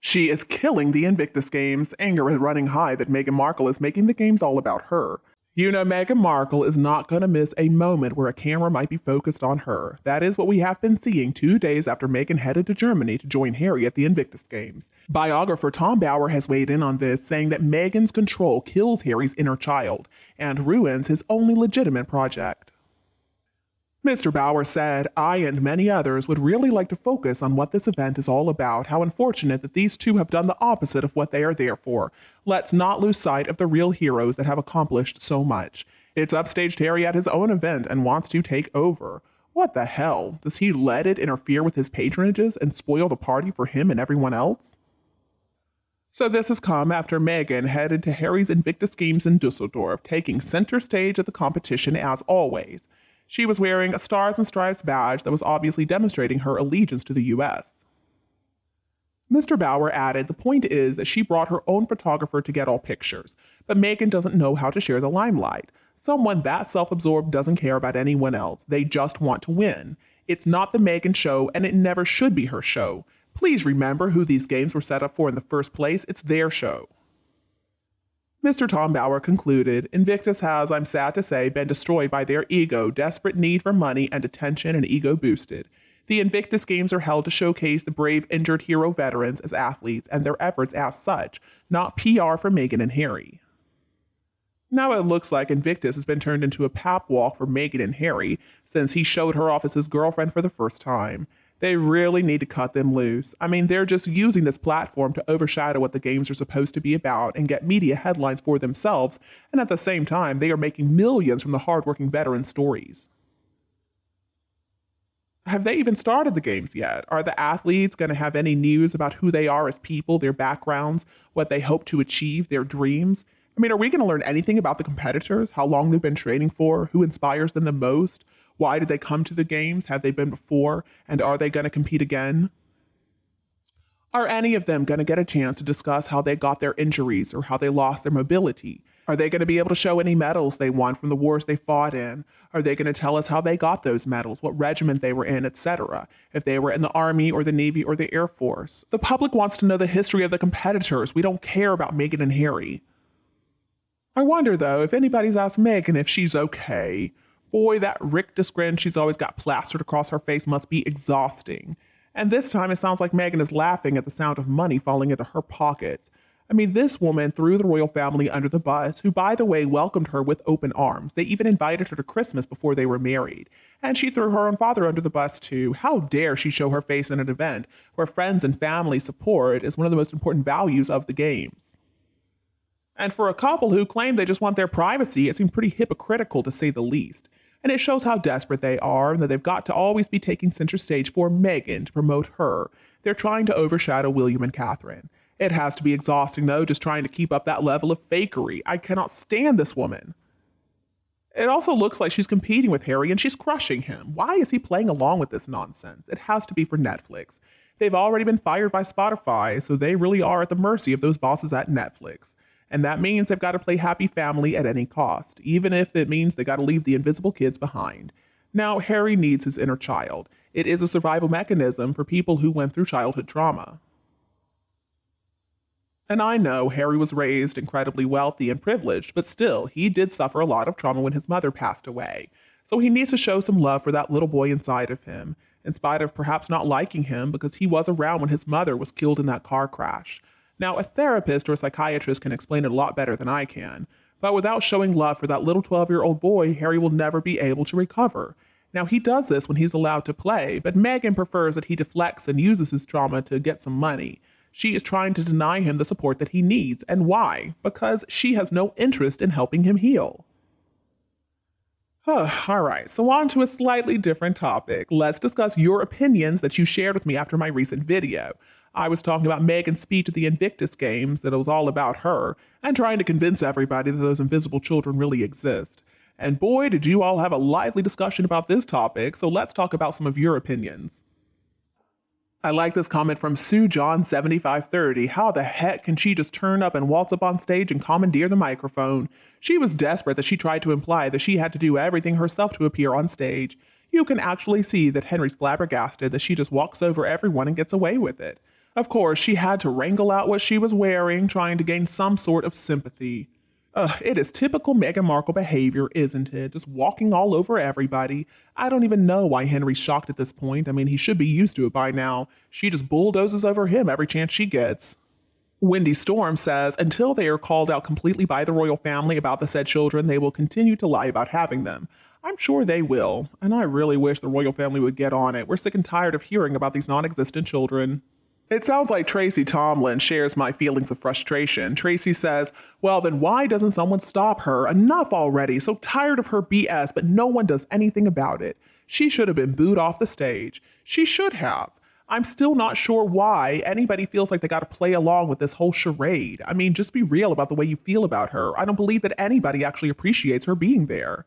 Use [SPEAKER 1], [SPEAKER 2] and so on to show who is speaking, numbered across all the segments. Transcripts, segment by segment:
[SPEAKER 1] She is killing the Invictus Games. Anger is running high that Meghan Markle is making the games all about her. You know, Meghan Markle is not going to miss a moment where a camera might be focused on her. That is what we have been seeing 2 days after Meghan headed to Germany to join Harry at the Invictus Games. Biographer Tom Bauer has weighed in on this, saying that Meghan's control kills Harry's inner child and ruins his only legitimate project. Mr. Bauer said, "I and many others would really like to focus on what this event is all about. How unfortunate that these two have done the opposite of what they are there for. Let's not lose sight of the real heroes that have accomplished so much. It's upstaged Harry at his own event and wants to take over. What the hell? Does he let it interfere with his patronages and spoil the party for him and everyone else?" So this has come after Meghan headed to Harry's Invictus Games in Dusseldorf, taking center stage at the competition as always. She was wearing a Stars and Stripes badge that was obviously demonstrating her allegiance to the U.S. Mr. Bauer added, "The point is that she brought her own photographer to get all pictures, but Meghan doesn't know how to share the limelight. Someone that self-absorbed doesn't care about anyone else. They just want to win. It's not the Meghan show, and it never should be her show. Please remember who these games were set up for in the first place. It's their show." Mr. Tom Bauer concluded, "Invictus has, I'm sad to say, been destroyed by their ego, desperate need for money and attention, and ego boosted. The Invictus Games are held to showcase the brave injured hero veterans as athletes and their efforts as such, not PR for Meghan and Harry." Now it looks like Invictus has been turned into a pap walk for Meghan and Harry since he showed her off as his girlfriend for the first time. They really need to cut them loose. I mean, they're just using this platform to overshadow what the games are supposed to be about and get media headlines for themselves, and at the same time, they are making millions from the hardworking veteran stories. Have they even started the games yet? Are the athletes going to have any news about who they are as people, their backgrounds, what they hope to achieve, their dreams? I mean, are we going to learn anything about the competitors, how long they've been training for, who inspires them the most? Why did they come to the games? Have they been before? And are they going to compete again? Are any of them going to get a chance to discuss how they got their injuries or how they lost their mobility? Are they going to be able to show any medals they won from the wars they fought in? Are they going to tell us how they got those medals, what regiment they were in, etc.? If they were in the Army or the Navy or the Air Force? The public wants to know the history of the competitors. We don't care about Meghan and Harry. I wonder, though, if anybody's asked Meghan if she's okay. Boy, that rictus grin she's always got plastered across her face must be exhausting. And this time it sounds like Meghan is laughing at the sound of money falling into her pockets. I mean, this woman threw the royal family under the bus, who, by the way, welcomed her with open arms. They even invited her to Christmas before they were married. And she threw her own father under the bus, too. How dare she show her face in an event where friends and family support is one of the most important values of the games. And for a couple who claim they just want their privacy, it seemed pretty hypocritical to say the least. And it shows how desperate they are and that they've got to always be taking center stage for Meghan to promote her. They're trying to overshadow William and Catherine. It has to be exhausting, though, just trying to keep up that level of fakery. I cannot stand this woman. It also looks like she's competing with Harry and she's crushing him. Why is he playing along with this nonsense? It has to be for Netflix. They've already been fired by Spotify, so they really are at the mercy of those bosses at Netflix. And that means they've got to play happy family at any cost, even if it means they got to leave the invisible kids behind. Now, Harry needs his inner child. It is a survival mechanism for people who went through childhood trauma. And I know Harry was raised incredibly wealthy and privileged, but still, he did suffer a lot of trauma when his mother passed away. So he needs to show some love for that little boy inside of him, in spite of perhaps not liking him because he was around when his mother was killed in that car crash. Now, a therapist or a psychiatrist can explain it a lot better than I can, but without showing love for that little 12-year-old boy, Harry will never be able to recover. Now, he does this when he's allowed to play, but Meghan prefers that he deflects and uses his trauma to get some money. She is trying to deny him the support that he needs. And why? Because she has no interest in helping him heal. All right, so on to a slightly different topic. Let's discuss your opinions that you shared with me after my recent video. I was talking about Meghan's speech at the Invictus Games, that it was all about her, and trying to convince everybody that those invisible children really exist. And boy, did you all have a lively discussion about this topic, so let's talk about some of your opinions. I like this comment from SueJohn7530. How the heck can she just turn up and waltz up on stage and commandeer the microphone? She was desperate that she tried to imply that she had to do everything herself to appear on stage. You can actually see that Henry's flabbergasted that she just walks over everyone and gets away with it. Of course, she had to wrangle out what she was wearing, trying to gain some sort of sympathy. It is typical Meghan Markle behavior, isn't it? Just walking all over everybody. I don't even know why Henry's shocked at this point. I mean, he should be used to it by now. She just bulldozes over him every chance she gets. Wendy Storm says, until they are called out completely by the royal family about the said children, they will continue to lie about having them. I'm sure they will, and I really wish the royal family would get on it. We're sick and tired of hearing about these non-existent children. It sounds like Tracy Tomlin shares my feelings of frustration. Tracy says, well, then why doesn't someone stop her? Enough already. So tired of her BS, but no one does anything about it. She should have been booed off the stage. She should have. I'm still not sure why anybody feels like they got to play along with this whole charade. I mean, just be real about the way you feel about her. I don't believe that anybody actually appreciates her being there.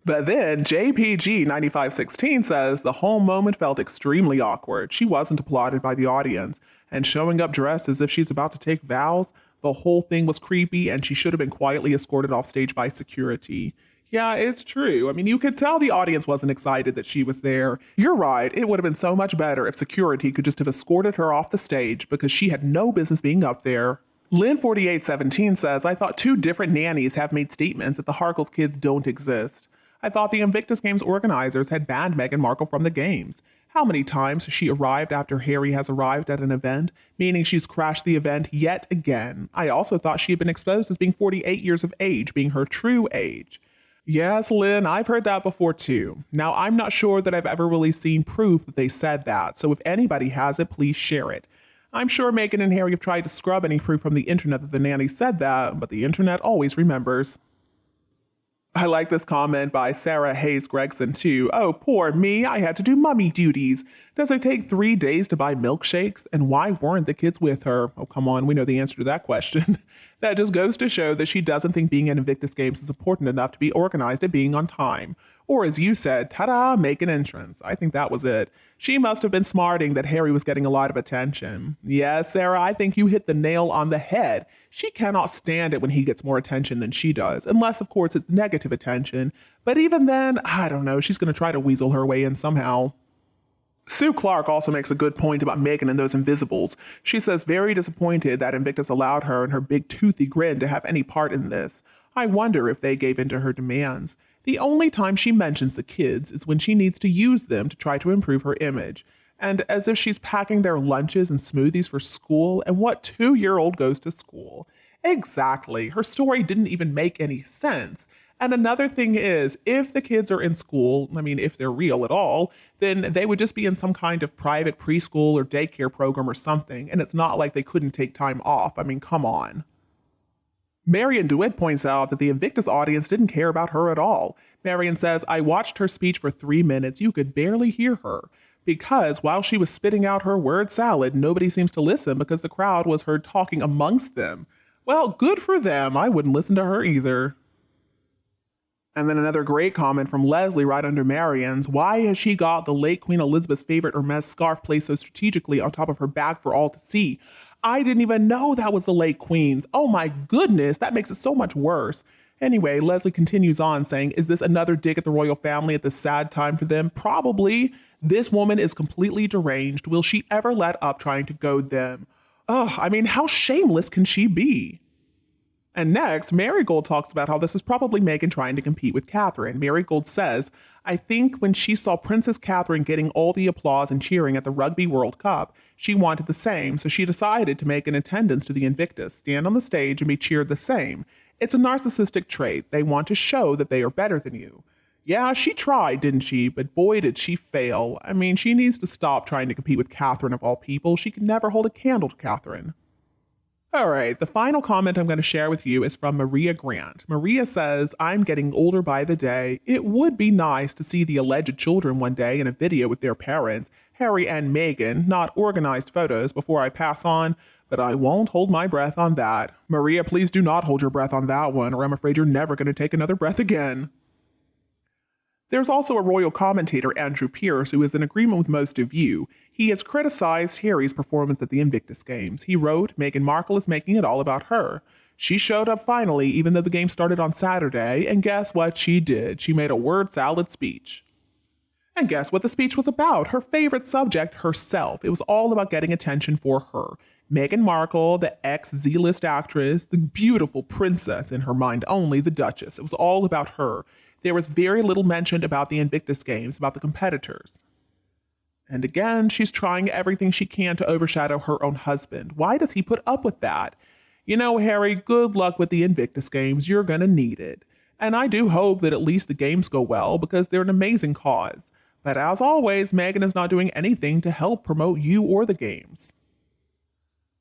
[SPEAKER 1] But then JPG 9516 says the whole moment felt extremely awkward. She wasn't applauded by the audience, and showing up dressed as if she's about to take vows, the whole thing was creepy, and she should have been quietly escorted off stage by security. Yeah, it's true. I mean, you could tell the audience wasn't excited that she was there. You're right, it would have been so much better if security could just have escorted her off the stage because she had no business being up there. Lynn4817 says, I thought 2 different nannies have made statements that the Harkles kids don't exist. I thought the Invictus Games organizers had banned Meghan Markle from the games. How many times has she arrived after Harry has arrived at an event, meaning she's crashed the event yet again? I also thought she had been exposed as being 48 years of age, being her true age. Yes, Lynn, I've heard that before too. Now, I'm not sure that I've ever really seen proof that they said that, so if anybody has it, please share it. I'm sure Meghan and Harry have tried to scrub any proof from the internet that the nanny said that, but the internet always remembers. I like this comment by Sarah Hayes Gregson too. Oh, poor me, I had to do mummy duties. Does it take 3 days to buy milkshakes? And why weren't the kids with her? Oh, come on, we know the answer to that question. That just goes to show that she doesn't think being at Invictus Games is important enough to be organized at being on time. Or as you said, ta-da, make an entrance. I think that was it. She must have been smarting that Harry was getting a lot of attention. Yes, Sarah, I think you hit the nail on the head. She cannot stand it when he gets more attention than she does, unless, of course, it's negative attention. But even then, I don't know, she's going to try to weasel her way in somehow. Sue Clark also makes a good point about Meghan and those invisibles. She says very disappointed that Invictus allowed her and her big toothy grin to have any part in this. I wonder if they gave in to her demands. The only time she mentions the kids is when she needs to use them to try to improve her image. And as if she's packing their lunches and smoothies for school, and what 2-year-old goes to school? Exactly. Her story didn't even make any sense. And another thing is, if the kids are in school, I mean, if they're real at all, then they would just be in some kind of private preschool or daycare program or something, and it's not like they couldn't take time off. I mean, come on. Marion DeWitt points out that the Invictus audience didn't care about her at all. Marion says, I watched her speech for 3 minutes. You could barely hear her. Because while she was spitting out her word salad, nobody seems to listen because the crowd was heard talking amongst them. Well, good for them. I wouldn't listen to her either. And then another great comment from Leslie right under Marion's. Why has she got the late Queen Elizabeth's favorite Hermes scarf placed so strategically on top of her bag for all to see? I didn't even know that was the late Queen's. Oh my goodness, that makes it so much worse. Anyway, Leslie continues on saying, is this another dig at the royal family at this sad time for them? Probably. This woman is completely deranged. Will she ever let up trying to goad them? Oh, I mean, how shameless can she be? And next, Marigold talks about how this is probably Meghan trying to compete with Catherine. Marigold says, I think when she saw Princess Catherine getting all the applause and cheering at the Rugby World Cup, she wanted the same, so she decided to make an attendance to the Invictus, stand on the stage and be cheered the same. It's a narcissistic trait. They want to show that they are better than you. Yeah, she tried, didn't she? But boy, did she fail. I mean, she needs to stop trying to compete with Catherine of all people. She could never hold a candle to Catherine. All right, the final comment I'm going to share with you is from Maria Grant. Maria says, I'm getting older by the day. It would be nice to see the alleged children one day in a video with their parents, Harry and Meghan, not organized photos before I pass on, but I won't hold my breath on that. Maria, please do not hold your breath on that one, or I'm afraid you're never going to take another breath again. There's also a royal commentator, Andrew Pierce, who is in agreement with most of you. He has criticized Harry's performance at the Invictus Games. He wrote, Meghan Markle is making it all about her. She showed up finally, even though the game started on Saturday, and guess what she did? She made a word salad speech. And guess what the speech was about? Her favorite subject, herself. It was all about getting attention for her. Meghan Markle, the ex-Z-list actress, the beautiful princess, in her mind only, the Duchess. It was all about her. There was very little mentioned about the Invictus Games, about the competitors. And again, she's trying everything she can to overshadow her own husband. Why does he put up with that? You know, Harry, good luck with the Invictus Games. You're going to need it. And I do hope that at least the games go well because they're an amazing cause. But as always, Meghan is not doing anything to help promote you or the games.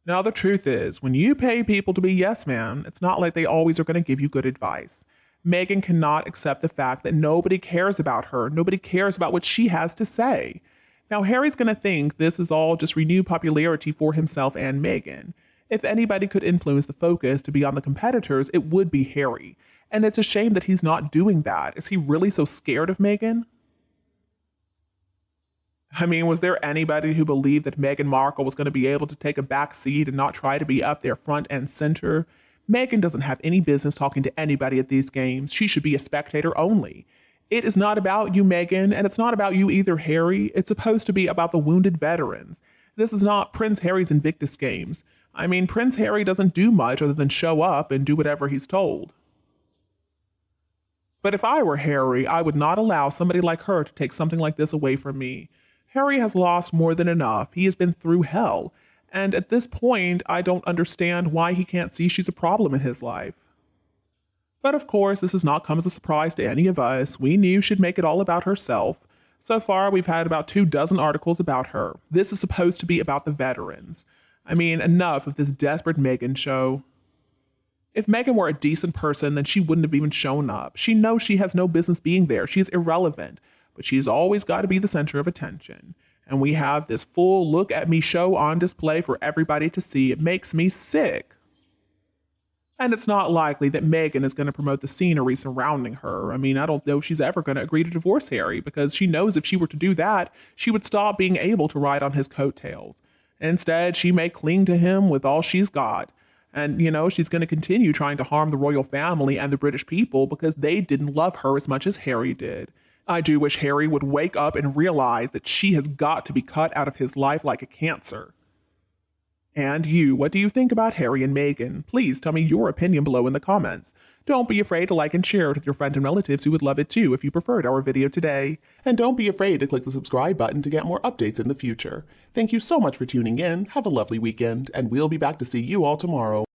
[SPEAKER 1] Now, the truth is, when you pay people to be yes man, it's not like they always are going to give you good advice. Meghan cannot accept the fact that nobody cares about her. Nobody cares about what she has to say. Now, Harry's going to think this is all just renewed popularity for himself and Meghan. If anybody could influence the focus to be on the competitors, it would be Harry. And it's a shame that he's not doing that. Is he really so scared of Meghan? I mean, was there anybody who believed that Meghan Markle was going to be able to take a back seat and not try to be up there front and center? Meghan doesn't have any business talking to anybody at these games. She should be a spectator only. It is not about you, Meghan, and it's not about you either, Harry. It's supposed to be about the wounded veterans. This is not Prince Harry's Invictus Games. I mean, Prince Harry doesn't do much other than show up and do whatever he's told. But if I were Harry, I would not allow somebody like her to take something like this away from me. Harry has lost more than enough. He has been through hell. And at this point, I don't understand why he can't see she's a problem in his life. But of course, this has not come as a surprise to any of us. We knew she'd make it all about herself. So far, we've had about 24 articles about her. This is supposed to be about the veterans. I mean, enough of this desperate Meghan show. If Meghan were a decent person, then she wouldn't have even shown up. She knows she has no business being there. She's irrelevant. But she's always got to be the center of attention. And we have this full look at me show on display for everybody to see. It makes me sick. And it's not likely that Meghan is going to promote the scenery surrounding her. I mean, I don't know if she's ever going to agree to divorce Harry, because she knows if she were to do that, she would stop being able to ride on his coattails. Instead, she may cling to him with all she's got. And, you know, she's going to continue trying to harm the royal family and the British people because they didn't love her as much as Harry did. I do wish Harry would wake up and realize that she has got to be cut out of his life like a cancer. And you, what do you think about Harry and Meghan? Please tell me your opinion below in the comments. Don't be afraid to like and share it with your friends and relatives who would love it too if you preferred our video today. And don't be afraid to click the subscribe button to get more updates in the future. Thank you so much for tuning in, have a lovely weekend, and we'll be back to see you all tomorrow.